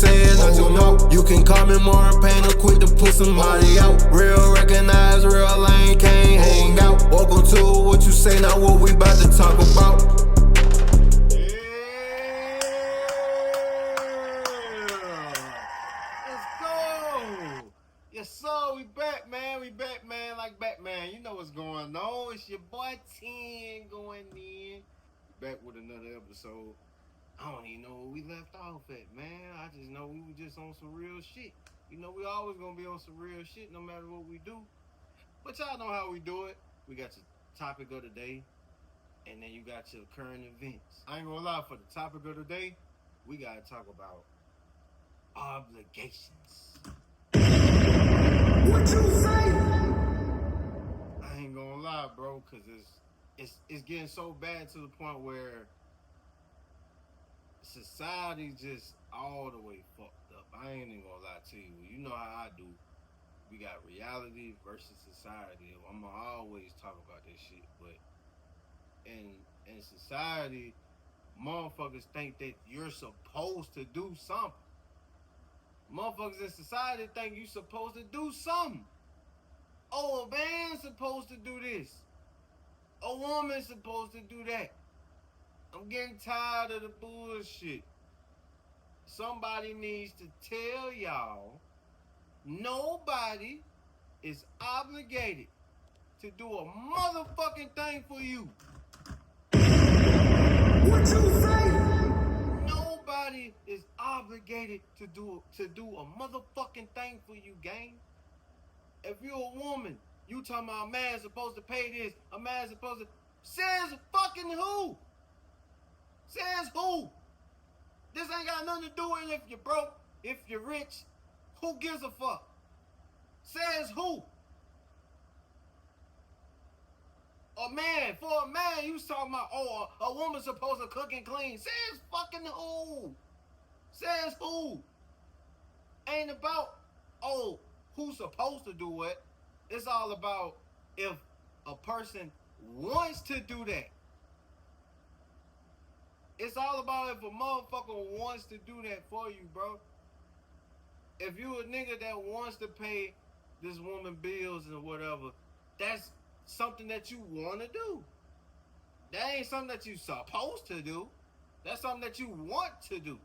saying, not you know. You can call me more pain or quick to put somebody out. Real recognize, real lane, can't hang out. Welcome to what you say, not what we about to talk about. Yes, sir, we back, man. Like Batman. You know what's going on. It's your boy 10 going in. Back with another episode. I don't even know where we left off at, man. I just know we were just on some real shit. You know, we always gonna be on some real shit no matter what we do. But y'all know how we do it. We got your topic of the day, and then you got your current events. I ain't gonna lie, for the topic of the day, we gotta talk about obligations. What you say? I ain't gonna lie, bro, cause it's getting so bad to the point where society just all the way fucked up. I ain't even gonna lie to you. You know how I do. We got reality versus society. I'm gonna always talk about this shit, but in society, motherfuckers think that you're supposed to do something. Motherfuckers in society think you supposed to do something. Oh, a man's supposed to do this. A woman's supposed to do that. I'm getting tired of the bullshit. Somebody needs to tell y'all nobody is obligated to do a motherfucking thing for you. What you say? Nobody is obligated to do a motherfucking thing for you, gang. If you're a woman, you talking about a man's supposed to pay this, a man's supposed to... Says fucking who? Says who? This ain't got nothing to do with if you're broke, if you're rich. Who gives a fuck? Says who? For a man, you talking about, oh, a woman's supposed to cook and clean. Says fucking who? Says who? Ain't about, oh, who's supposed to do what. It's all about if a person wants to do that. It's all about if a motherfucker wants to do that for you, bro. If you a nigga that wants to pay this woman bills and whatever, that's something that you want to do. That ain't something that you supposed to do. That's something that you want to do.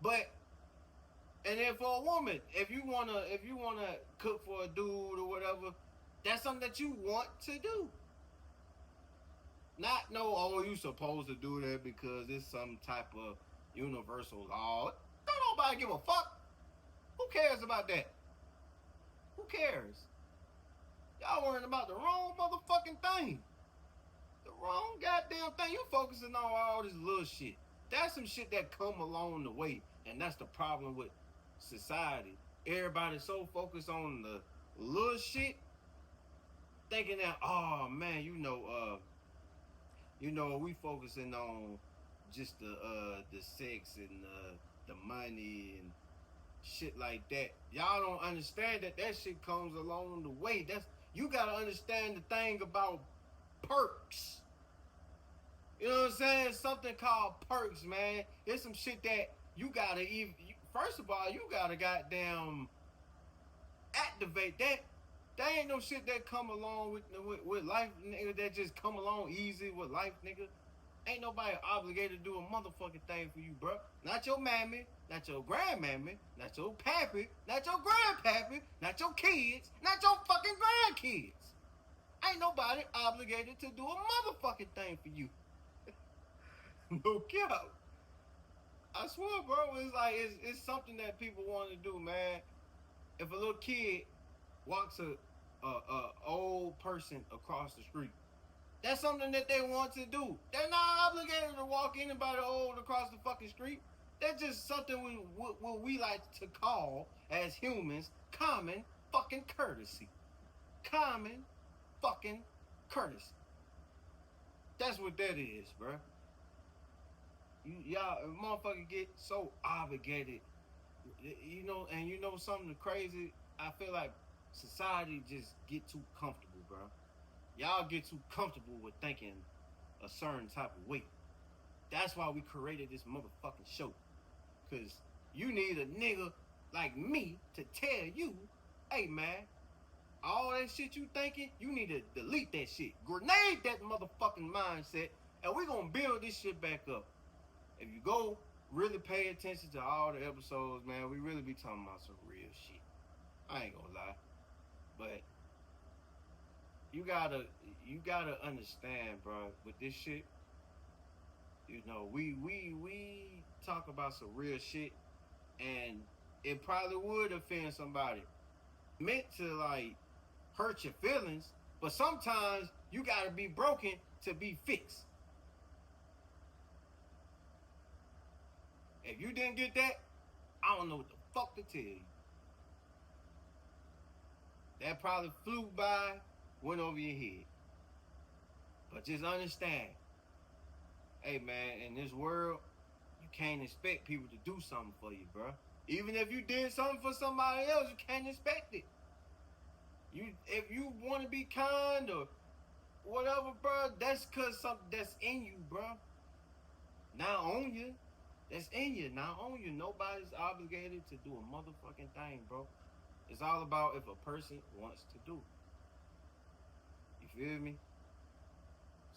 But, and then for a woman, if you wanna cook for a dude or whatever, that's something that you want to do. Not no, oh, you supposed to do that because it's some type of universal law. Don't nobody give a fuck. Who cares about that? Who cares? Y'all worrying about the wrong motherfucking thing. The wrong goddamn thing. You focusing on all this little shit. That's some shit that come along the way. And that's the problem with society. Everybody's so focused on the little shit, thinking that, oh man, we focusing on just the sex and the money and shit like that. Y'all don't understand that shit comes along the way. You gotta understand the thing about perks. You know what I'm saying? Something called perks, man. It's some shit that you gotta first of all, you gotta goddamn activate that. There ain't no shit that come along with life, nigga, that just come along easy with life, nigga. Ain't nobody obligated to do a motherfucking thing for you, bro. Not your mammy, not your grandmammy, not your pappy, not your grandpappy, not your kids, not your fucking grandkids. Ain't nobody obligated to do a motherfucking thing for you. No cap. I swear, bro, it's like it's something that people want to do, man. If a little kid walks a old person across the street, that's something that they want to do. They're not obligated to walk anybody old across the fucking street. That's just something what we like to call, as humans, common fucking courtesy. Common fucking courtesy. That's what that is, bro. Y'all, motherfucker get so obligated, you know, and you know something crazy? I feel like society just get too comfortable, bro. Y'all get too comfortable with thinking a certain type of way. That's why we created this motherfucking show. Cause you need a nigga like me to tell you, hey man, all that shit you thinking, you need to delete that shit. Grenade that motherfucking mindset, and we're gonna build this shit back up. If you go really pay attention to all the episodes, man, we really be talking about some real shit. I ain't gonna lie. But you gotta understand, bro, with this shit, you know, we talk about some real shit, and it probably would offend somebody. Meant to like hurt your feelings, but sometimes you gotta be broken to be fixed. If you didn't get that, I don't know what the fuck to tell you. That probably flew by, went over your head. But just understand, hey man, in this world, you can't expect people to do something for you, bro. Even if you did something for somebody else, you can't expect it. If you want to be kind or whatever, bro, that's cause something that's in you, bro. Not on you. That's in you, not on you. Nobody's obligated to do a motherfucking thing, bro. It's all about if a person wants to do it. You feel me?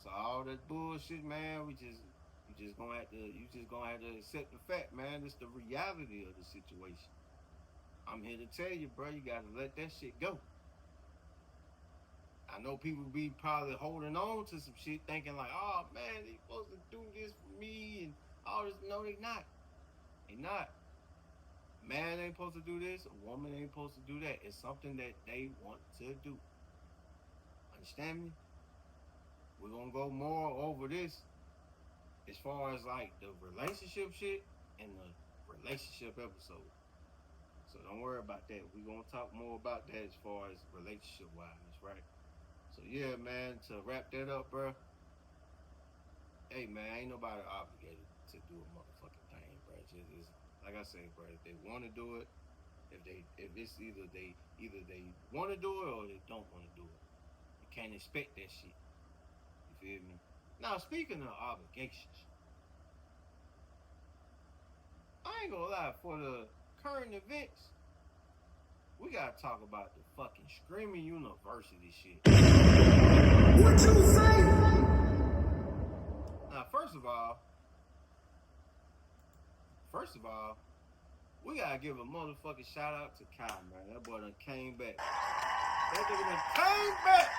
So all that bullshit, man, you just gonna have to accept the fact, man. It's the reality of the situation. I'm here to tell you, bro, you gotta let that shit go. I know people be probably holding on to some shit thinking like, oh man, they supposed to do this for me and all this. No, they not. They not. Man ain't supposed to do this, a woman ain't supposed to do that. It's something that they want to do. Understand me? We're gonna go more over this as far as like the relationship shit and the relationship episode. So don't worry about that. We're gonna talk more about that as far as relationship wise, right? So yeah, man, to wrap that up, bro. Hey man, ain't nobody obligated to do a motherfucking thing, bro. It's like I say, bro, if they wanna do it, if it's either they wanna do it or they don't wanna do it. You can't expect that shit. You feel me? Now speaking of obligations, I ain't gonna lie, for the current events, we gotta talk about the fucking Screaming University shit. What you say? Now, first of all, we gotta give a motherfucking shout out to Kai, man. That boy done came back. That nigga done came back.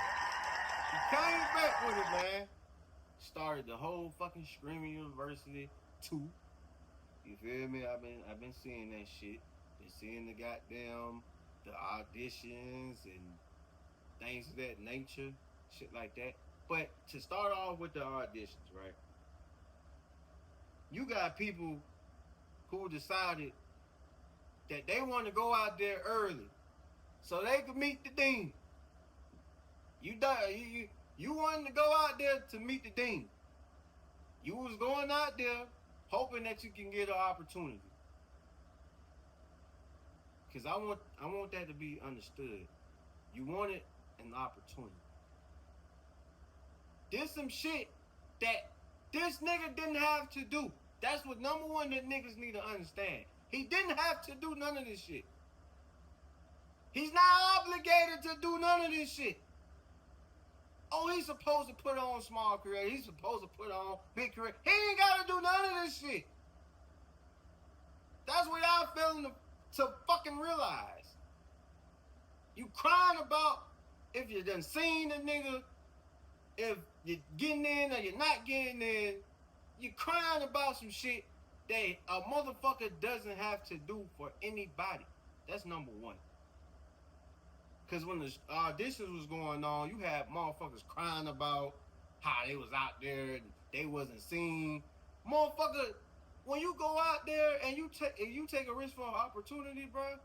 He came back with it, man. Started the whole fucking Screaming University 2. You feel me? I've been seeing that shit. Been seeing the auditions and things of that nature, shit like that. But to start off with the auditions, right? You got people who decided that they want to go out there early so they could meet the dean. You wanted to go out there to meet the dean. You was going out there hoping that you can get an opportunity. Cause I want that to be understood. You wanted an opportunity. There's some shit that this nigga didn't have to do. That's what number one that niggas need to understand. He didn't have to do none of this shit. He's not obligated to do none of this shit. Oh, he's supposed to put on small career. He's supposed to put on big career. He ain't got to do none of this shit. That's what y'all failing to fucking realize. You crying about if you done seen the nigga, if you're getting in or you're not getting in. You crying about some shit that a motherfucker doesn't have to do for anybody. That's number one. Because when the auditions was going on, you had motherfuckers crying about how they was out there and they wasn't seen. Motherfucker, when you go out there and you take a risk for an opportunity, bro,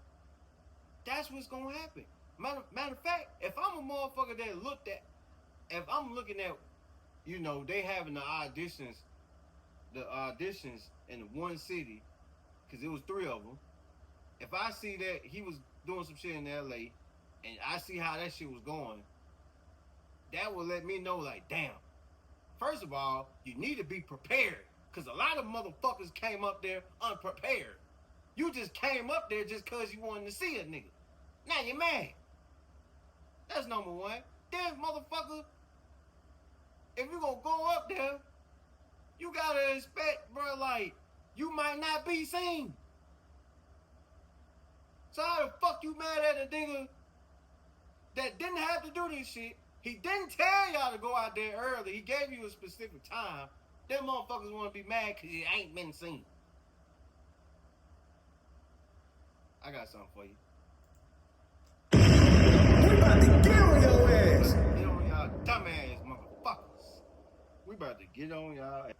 that's what's gonna happen. Matter of fact, if I'm a motherfucker that if I'm looking at, you know, they having the auditions in one city, because it was 3 of them. If I see that he was doing some shit in LA, and I see how that shit was going, that will let me know, like, damn. First of all, you need to be prepared, because a lot of motherfuckers came up there unprepared. You just came up there just cause you wanted to see a nigga. Now you're mad. That's number one. Then, motherfucker, if you gonna go up there, you gotta expect, bro, like, you might not be seen. So how the fuck you mad at a nigga that didn't have to do this shit? He didn't tell y'all to go out there early. He gave you a specific time. Them motherfuckers wanna be mad cause you ain't been seen. I got something for you. We about to get on your ass. Get on y'all dumbass motherfuckers. We about to get on y'all ass.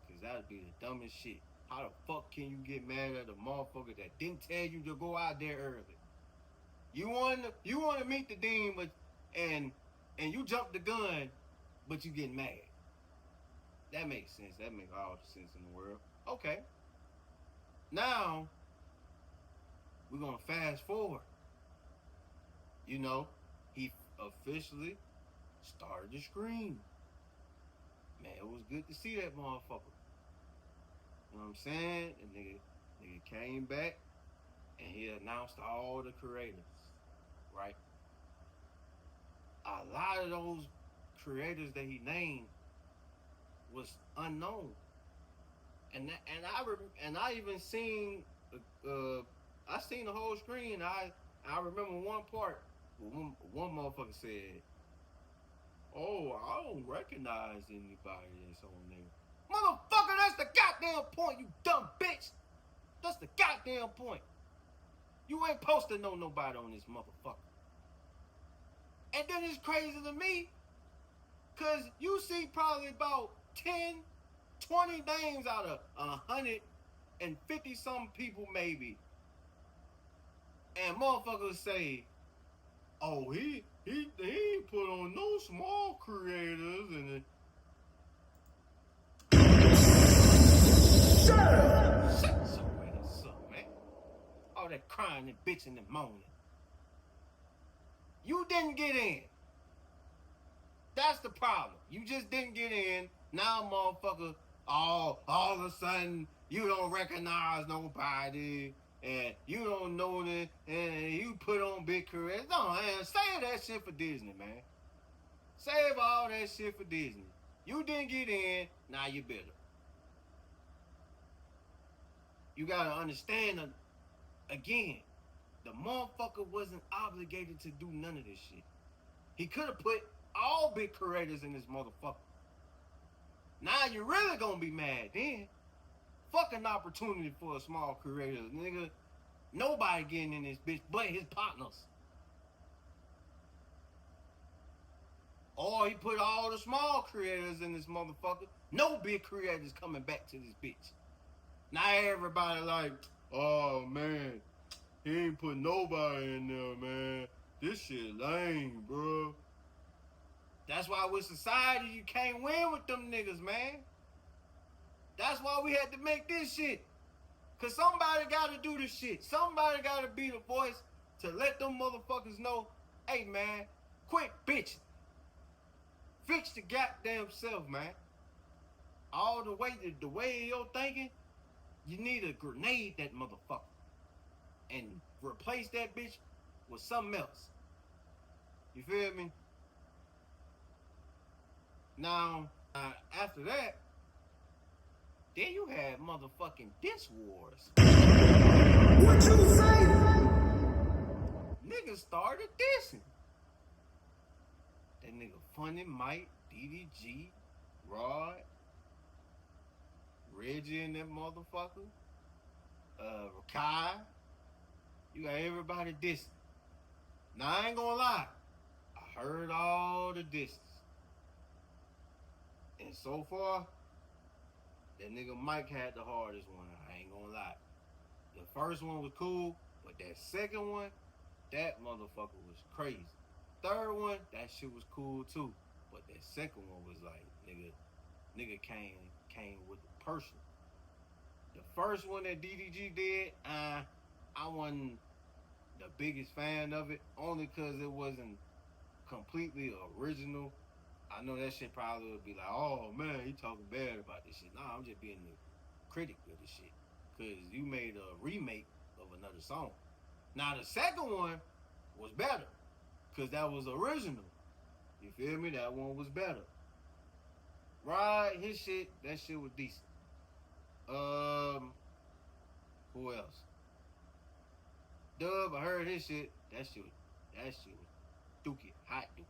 Cause that'd be the dumbest shit. How the fuck can you get mad at a motherfucker that didn't tell you to go out there early? You want to meet the dean, but and you jump the gun, but you get mad. That makes sense. That makes all the sense in the world. Okay. Now we're gonna fast forward. You know, he officially started to scream. Man, it was good to see that motherfucker. You know what I'm saying? The nigga came back and he announced all the creators, right? A lot of those creators that he named was unknown, and I even seen I seen the whole screen. I remember one part. One motherfucker said, "Oh, I don't recognize anybody that's on there." Motherfucker, that's the goddamn point, you dumb bitch. That's the goddamn point. You ain't supposed to know nobody on this motherfucker. And then it's crazy to me, cause you see probably about 10, 20 names out of 150 some people maybe. And motherfuckers say, "Oh, he ain't put on no small creators," and shut your ass up, man. All that crying and bitching and moaning. You didn't get in. That's the problem. You just didn't get in. Now, motherfucker, all of a sudden, you don't recognize nobody, and you don't know that, and you put on big careers. No, man, save that shit for Disney, man. Save all that shit for Disney. You didn't get in, now you bitter. You gotta understand, again, the motherfucker wasn't obligated to do none of this shit. He could have put all big creators in this motherfucker. Now you're really gonna be mad then. Fucking opportunity for a small creator, nigga. Nobody getting in this bitch but his partners. Or he put all the small creators in this motherfucker. No big creators coming back to this bitch. Now everybody like, "Oh man, he ain't put nobody in there, man. This shit lame, bro." That's why with society, you can't win with them niggas, man. That's why we had to make this shit. Cause somebody gotta do this shit. Somebody gotta be the voice to let them motherfuckers know, "Hey man, quit bitching. Fix the goddamn self, man." All the way you're thinking, you need to grenade that motherfucker and replace that bitch with something else. You feel me? Now, after that, then you had motherfucking diss wars. What you say? Niggas started dissing. That nigga Funny Mike, DDG, Rod, Reggie and that motherfucker, Rakai. You got everybody dissing. Now I ain't gonna lie, I heard all the disses. And so far, that nigga Mike had the hardest one, I ain't gonna lie. The first one was cool, but that second one, that motherfucker was crazy. Third one, that shit was cool too. But that second one was like, nigga came with the personal. The first one that DDG did, I wasn't the biggest fan of it, only cause it wasn't completely original. I know that shit probably would be like, "Oh man, he talking bad about this shit." Nah, I'm just being the critic of this shit. because you made a remake of another song. Now the second one was better because that was original. You feel me? That one was better. Right, his shit, that shit was decent. Who else? Dub, I heard his shit. That shit was dookie, hot dookie.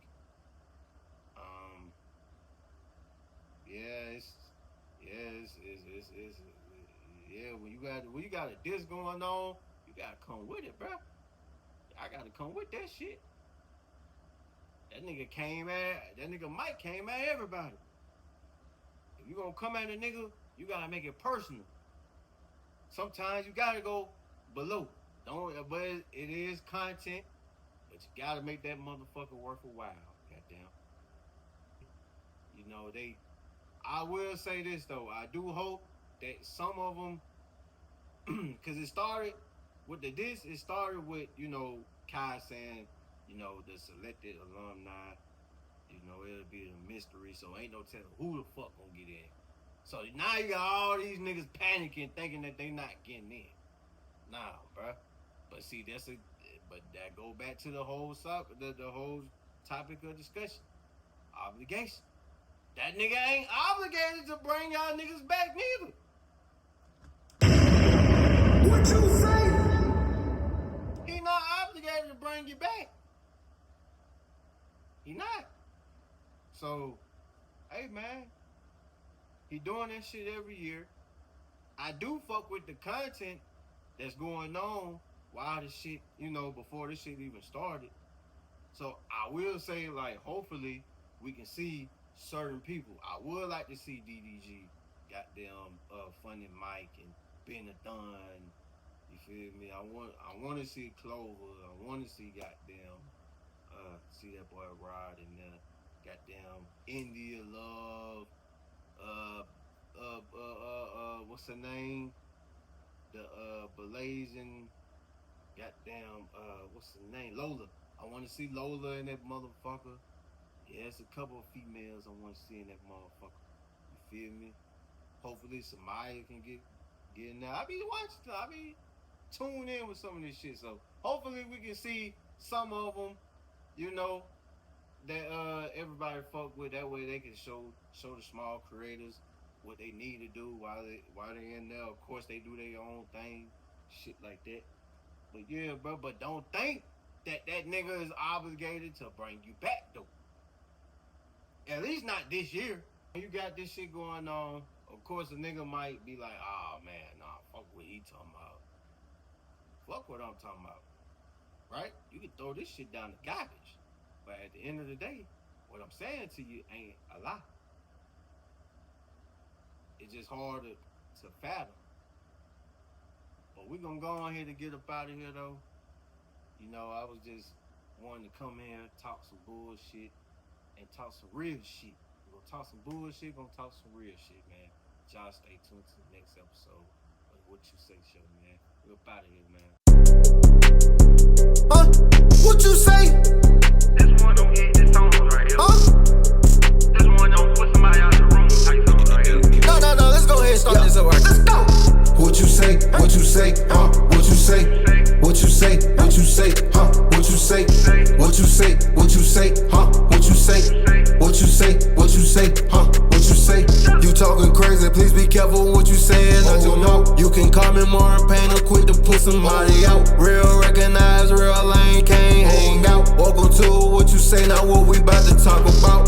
When you got a diss going on, you gotta come with it, bro. I gotta come with that shit. That nigga Mike came at everybody. If you gonna come at a nigga, you gotta make it personal. Sometimes you gotta go below. But it is content, but you gotta make that motherfucker worth a while. Goddamn. You know, I will say this though. I do hope that some of them, because it started with it started with, you know, Kai saying, you know, the selected alumni, you know, it'll be a mystery, so ain't no telling who the fuck gonna get in. So now you got all these niggas panicking, thinking that they not getting in. Nah, bruh. But see, but that go back to the whole topic of discussion. Obligation. That nigga ain't obligated to bring y'all niggas back neither. What you say? He not obligated to bring you back. He not. So, hey man, he doing that shit every year. I do fuck with the content that's going on while the shit, you know, before this shit even started. So I will say, like, hopefully we can see certain people. I would like to see DDG, goddamn, Funny Mike and Benadon. You feel me? I want to see Clover. I want to see goddamn, see that boy Rod and goddamn India Love. What's her name? The blazing, goddamn, what's her name? Lola. I want to see Lola in that motherfucker. Yeah, it's a couple of females I want to see in that motherfucker. You feel me? Hopefully Samaya can get in there. I be tuned in with some of this shit. So hopefully we can see some of them, you know, that everybody fuck with. That way they can show the small creators what they need to do while they in there. Of course they do their own thing, shit like that. But yeah, bro, but don't think that nigga is obligated to bring you back though. At least not this year. You got this shit going on. Of course a nigga might be like, oh man, nah, fuck what he talking about. Fuck what I'm talking about. Right? You can throw this shit down the garbage. But at the end of the day, what I'm saying to you ain't a lie. It's just hard to fathom. But we're gonna go on here to get up out of here though. You know, I was just wanting to come here, talk some bullshit, and talk some real shit. We're gonna talk some bullshit, gonna talk some real shit, man. Y'all stay tuned to the next episode of What You Say Show, man. We're up out of here, man. What you say? This one don't get this song right here. This one don't put somebody out the room type song right here. No, let's go ahead and start this over. Let's go. What you say? What you say? What you say? What you say? What you say? What you say? What you say? What you say? What you say? What you say? What you say? What you say? You talking crazy? Please be careful what you saying. I don't know. You can call me more pain or quick to put somebody out. Real recognize, real lane can't hang out. Welcome to What You Say, not what we about to talk about.